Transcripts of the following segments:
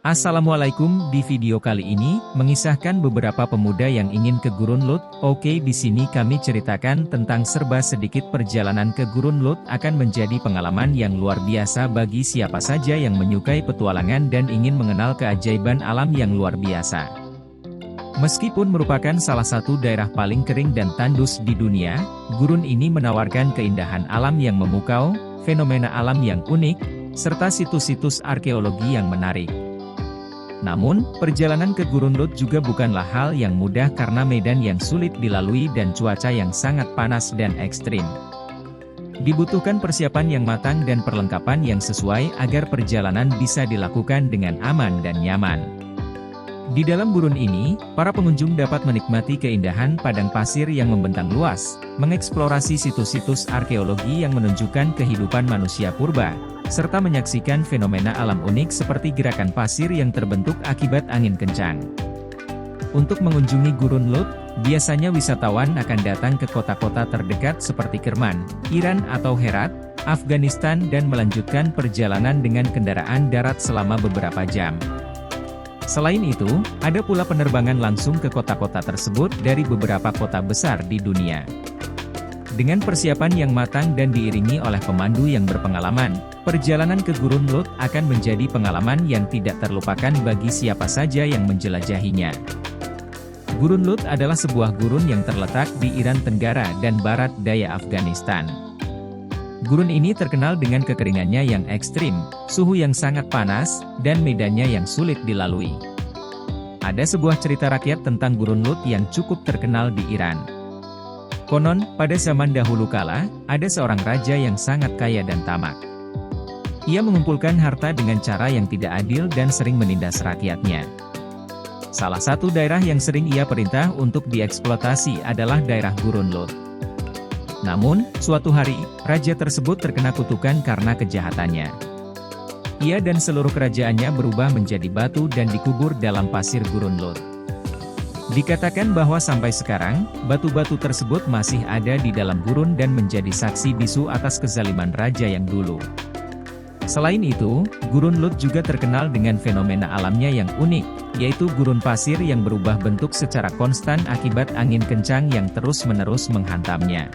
Assalamualaikum. Di video kali ini, mengisahkan beberapa pemuda yang ingin ke Gurun Lut. Oke, di sini kami ceritakan tentang serba sedikit perjalanan ke Gurun Lut akan menjadi pengalaman yang luar biasa bagi siapa saja yang menyukai petualangan dan ingin mengenal keajaiban alam yang luar biasa. Meskipun merupakan salah satu daerah paling kering dan tandus di dunia, gurun ini menawarkan keindahan alam yang memukau, fenomena alam yang unik, serta situs-situs arkeologi yang menarik. Namun, perjalanan ke Gurun Lut juga bukanlah hal yang mudah karena medan yang sulit dilalui dan cuaca yang sangat panas dan ekstrim. Dibutuhkan persiapan yang matang dan perlengkapan yang sesuai agar perjalanan bisa dilakukan dengan aman dan nyaman. Di dalam gurun ini, para pengunjung dapat menikmati keindahan padang pasir yang membentang luas, mengeksplorasi situs-situs arkeologi yang menunjukkan kehidupan manusia purba, serta menyaksikan fenomena alam unik seperti gerakan pasir yang terbentuk akibat angin kencang. Untuk mengunjungi Gurun Lut, biasanya wisatawan akan datang ke kota-kota terdekat seperti Kerman, Iran atau Herat, Afghanistan dan melanjutkan perjalanan dengan kendaraan darat selama beberapa jam. Selain itu, ada pula penerbangan langsung ke kota-kota tersebut dari beberapa kota besar di dunia. Dengan persiapan yang matang dan diiringi oleh pemandu yang berpengalaman, perjalanan ke Gurun Lut akan menjadi pengalaman yang tidak terlupakan bagi siapa saja yang menjelajahinya. Gurun Lut adalah sebuah gurun yang terletak di Iran Tenggara dan Barat Daya Afghanistan. Gurun ini terkenal dengan kekeringannya yang ekstrim, suhu yang sangat panas, dan medannya yang sulit dilalui. Ada sebuah cerita rakyat tentang Gurun Lut yang cukup terkenal di Iran. Konon, pada zaman dahulu kala, ada seorang raja yang sangat kaya dan tamak. Ia mengumpulkan harta dengan cara yang tidak adil dan sering menindas rakyatnya. Salah satu daerah yang sering ia perintah untuk dieksploitasi adalah daerah Gurun Lut. Namun, suatu hari, raja tersebut terkena kutukan karena kejahatannya. Ia dan seluruh kerajaannya berubah menjadi batu dan dikubur dalam pasir Gurun Lut. Dikatakan bahwa sampai sekarang, batu-batu tersebut masih ada di dalam gurun dan menjadi saksi bisu atas kezaliman raja yang dulu. Selain itu, Gurun Lut juga terkenal dengan fenomena alamnya yang unik, yaitu gurun pasir yang berubah bentuk secara konstan akibat angin kencang yang terus-menerus menghantamnya.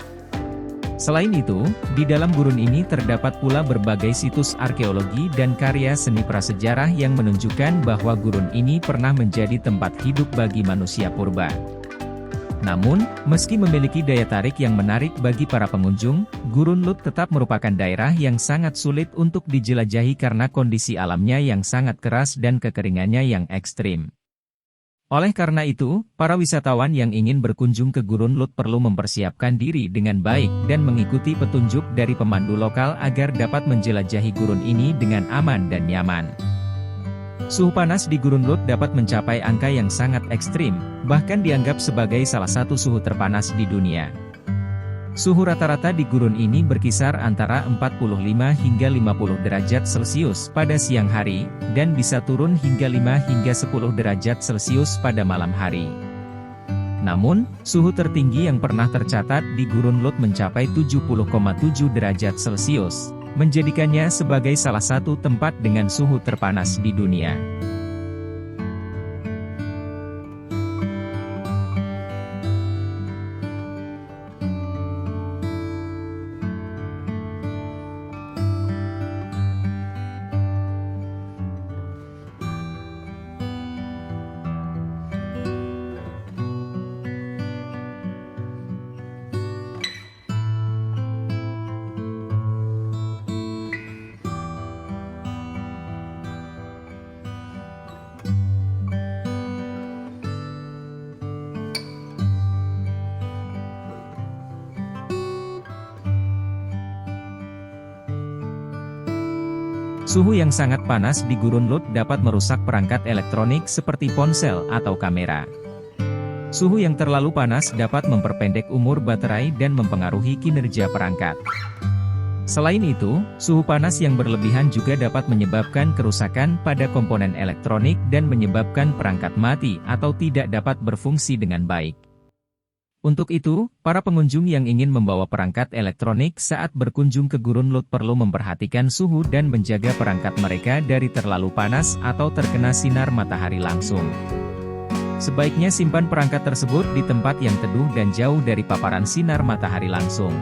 Selain itu, di dalam gurun ini terdapat pula berbagai situs arkeologi dan karya seni prasejarah yang menunjukkan bahwa gurun ini pernah menjadi tempat hidup bagi manusia purba. Namun, meski memiliki daya tarik yang menarik bagi para pengunjung, Gurun Lut tetap merupakan daerah yang sangat sulit untuk dijelajahi karena kondisi alamnya yang sangat keras dan kekeringannya yang ekstrim. Oleh karena itu, para wisatawan yang ingin berkunjung ke Gurun Lut perlu mempersiapkan diri dengan baik dan mengikuti petunjuk dari pemandu lokal agar dapat menjelajahi gurun ini dengan aman dan nyaman. Suhu panas di Gurun Lut dapat mencapai angka yang sangat ekstrim, bahkan dianggap sebagai salah satu suhu terpanas di dunia. Suhu rata-rata di gurun ini berkisar antara 45 hingga 50 derajat Celcius pada siang hari, dan bisa turun hingga 5 hingga 10 derajat Celcius pada malam hari. Namun, suhu tertinggi yang pernah tercatat di Gurun Lut mencapai 70,7 derajat Celcius, menjadikannya sebagai salah satu tempat dengan suhu terpanas di dunia. Suhu yang sangat panas di Gurun Lut dapat merusak perangkat elektronik seperti ponsel atau kamera. Suhu yang terlalu panas dapat memperpendek umur baterai dan mempengaruhi kinerja perangkat. Selain itu, suhu panas yang berlebihan juga dapat menyebabkan kerusakan pada komponen elektronik dan menyebabkan perangkat mati atau tidak dapat berfungsi dengan baik. Untuk itu, para pengunjung yang ingin membawa perangkat elektronik saat berkunjung ke Gurun Lot perlu memperhatikan suhu dan menjaga perangkat mereka dari terlalu panas atau terkena sinar matahari langsung. Sebaiknya simpan perangkat tersebut di tempat yang teduh dan jauh dari paparan sinar matahari langsung.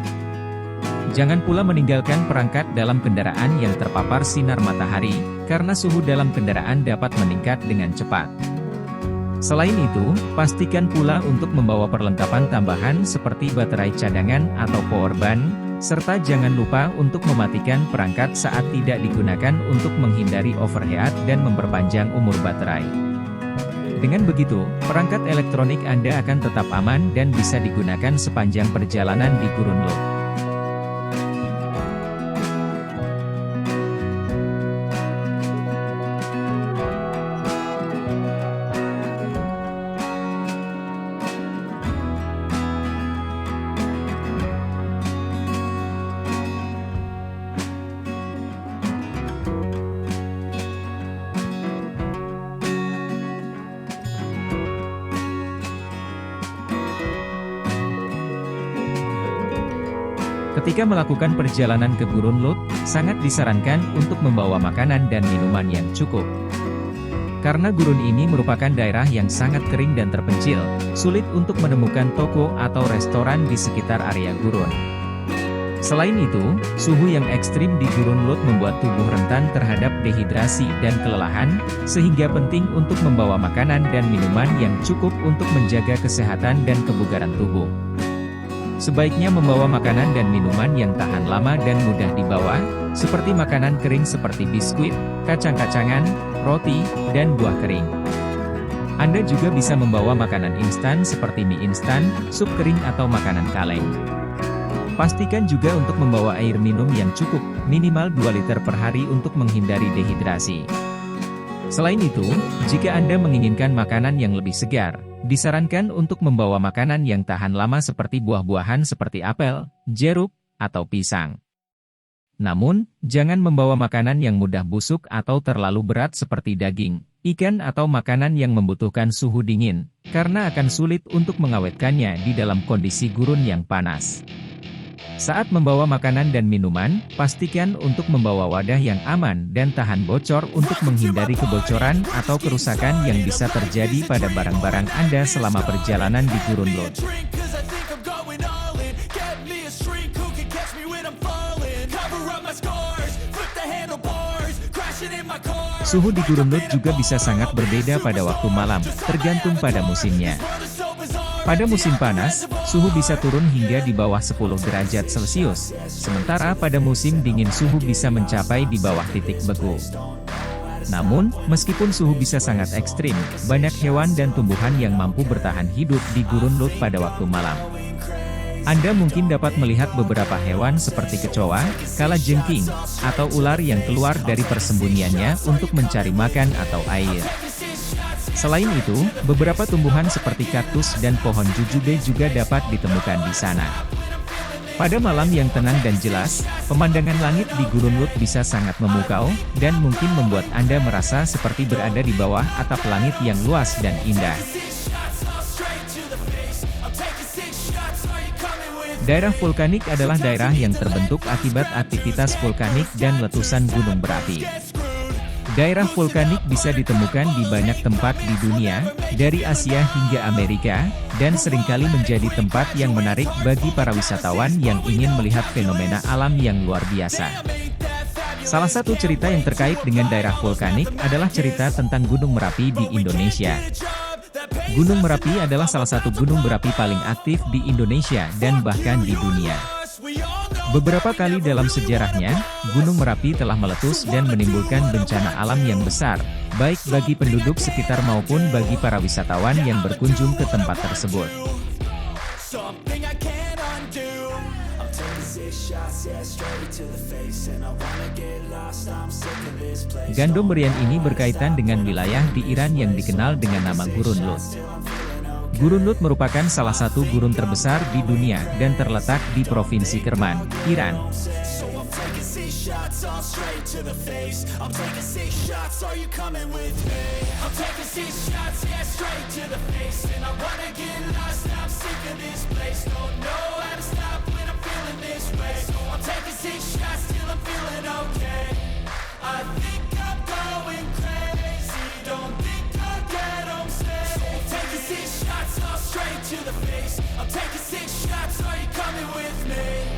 Jangan pula meninggalkan perangkat dalam kendaraan yang terpapar sinar matahari, karena suhu dalam kendaraan dapat meningkat dengan cepat. Selain itu, pastikan pula untuk membawa perlengkapan tambahan seperti baterai cadangan atau power bank, serta jangan lupa untuk mematikan perangkat saat tidak digunakan untuk menghindari overheat dan memperpanjang umur baterai. Dengan begitu, perangkat elektronik Anda akan tetap aman dan bisa digunakan sepanjang perjalanan di Gurun Lot. Ketika melakukan perjalanan ke Gurun Lot, sangat disarankan untuk membawa makanan dan minuman yang cukup. Karena gurun ini merupakan daerah yang sangat kering dan terpencil, sulit untuk menemukan toko atau restoran di sekitar area gurun. Selain itu, suhu yang ekstrim di Gurun Lot membuat tubuh rentan terhadap dehidrasi dan kelelahan, sehingga penting untuk membawa makanan dan minuman yang cukup untuk menjaga kesehatan dan kebugaran tubuh. Sebaiknya membawa makanan dan minuman yang tahan lama dan mudah dibawa, seperti makanan kering seperti biskuit, kacang-kacangan, roti, dan buah kering. Anda juga bisa membawa makanan instan seperti mie instan, sup kering atau makanan kaleng. Pastikan juga untuk membawa air minum yang cukup, minimal 2 liter per hari untuk menghindari dehidrasi. Selain itu, jika Anda menginginkan makanan yang lebih segar, disarankan untuk membawa makanan yang tahan lama seperti buah-buahan seperti apel, jeruk, atau pisang. Namun, jangan membawa makanan yang mudah busuk atau terlalu berat seperti daging, ikan atau makanan yang membutuhkan suhu dingin, karena akan sulit untuk mengawetkannya di dalam kondisi gurun yang panas. Saat membawa makanan dan minuman, pastikan untuk membawa wadah yang aman dan tahan bocor untuk menghindari kebocoran atau kerusakan yang bisa terjadi pada barang-barang Anda selama perjalanan di Gurun Lot. Suhu di Gurun Lot juga bisa sangat berbeda pada waktu malam, tergantung pada musimnya. Pada musim panas, suhu bisa turun hingga di bawah 10 derajat Celcius, sementara pada musim dingin suhu bisa mencapai di bawah titik beku. Namun, meskipun suhu bisa sangat ekstrim, banyak hewan dan tumbuhan yang mampu bertahan hidup di Gurun Lot pada waktu malam. Anda mungkin dapat melihat beberapa hewan seperti kecoa, kalajengking, atau ular yang keluar dari persembunyiannya untuk mencari makan atau air. Selain itu, beberapa tumbuhan seperti kaktus dan pohon jujube juga dapat ditemukan di sana. Pada malam yang tenang dan jelas, pemandangan langit di Gurun Lot bisa sangat memukau, dan mungkin membuat Anda merasa seperti berada di bawah atap langit yang luas dan indah. Daerah vulkanik adalah daerah yang terbentuk akibat aktivitas vulkanik dan letusan gunung berapi. Daerah vulkanik bisa ditemukan di banyak tempat di dunia, dari Asia hingga Amerika, dan seringkali menjadi tempat yang menarik bagi para wisatawan yang ingin melihat fenomena alam yang luar biasa. Salah satu cerita yang terkait dengan daerah vulkanik adalah cerita tentang Gunung Merapi di Indonesia. Gunung Merapi adalah salah satu gunung berapi paling aktif di Indonesia dan bahkan di dunia. Beberapa kali dalam sejarahnya, Gunung Merapi telah meletus dan menimbulkan bencana alam yang besar, baik bagi penduduk sekitar maupun bagi para wisatawan yang berkunjung ke tempat tersebut. Gandum berian ini berkaitan dengan wilayah di Iran yang dikenal dengan nama Gurun Lot. Gurun Lot merupakan salah satu gurun terbesar di dunia dan terletak di Provinsi Kerman, Iran. I'm taking 6 shots, are you coming with me?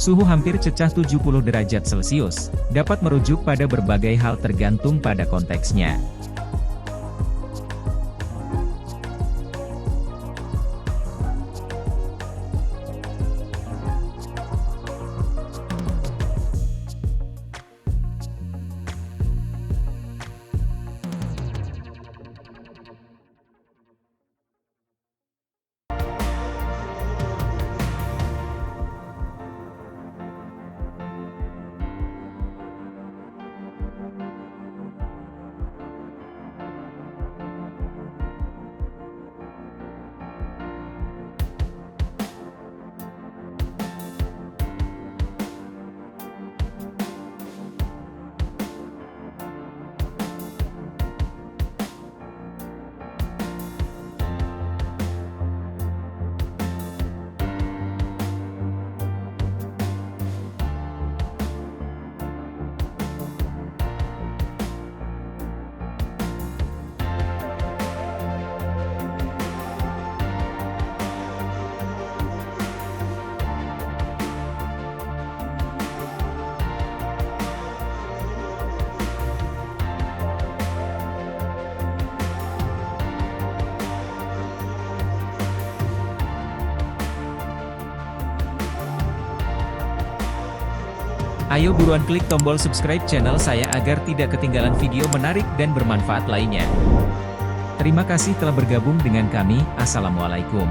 Suhu hampir cecah 70 derajat Celcius, dapat merujuk pada berbagai hal tergantung pada konteksnya. Ayo buruan klik tombol subscribe channel saya agar tidak ketinggalan video menarik dan bermanfaat lainnya. Terima kasih telah bergabung dengan kami. Assalamualaikum.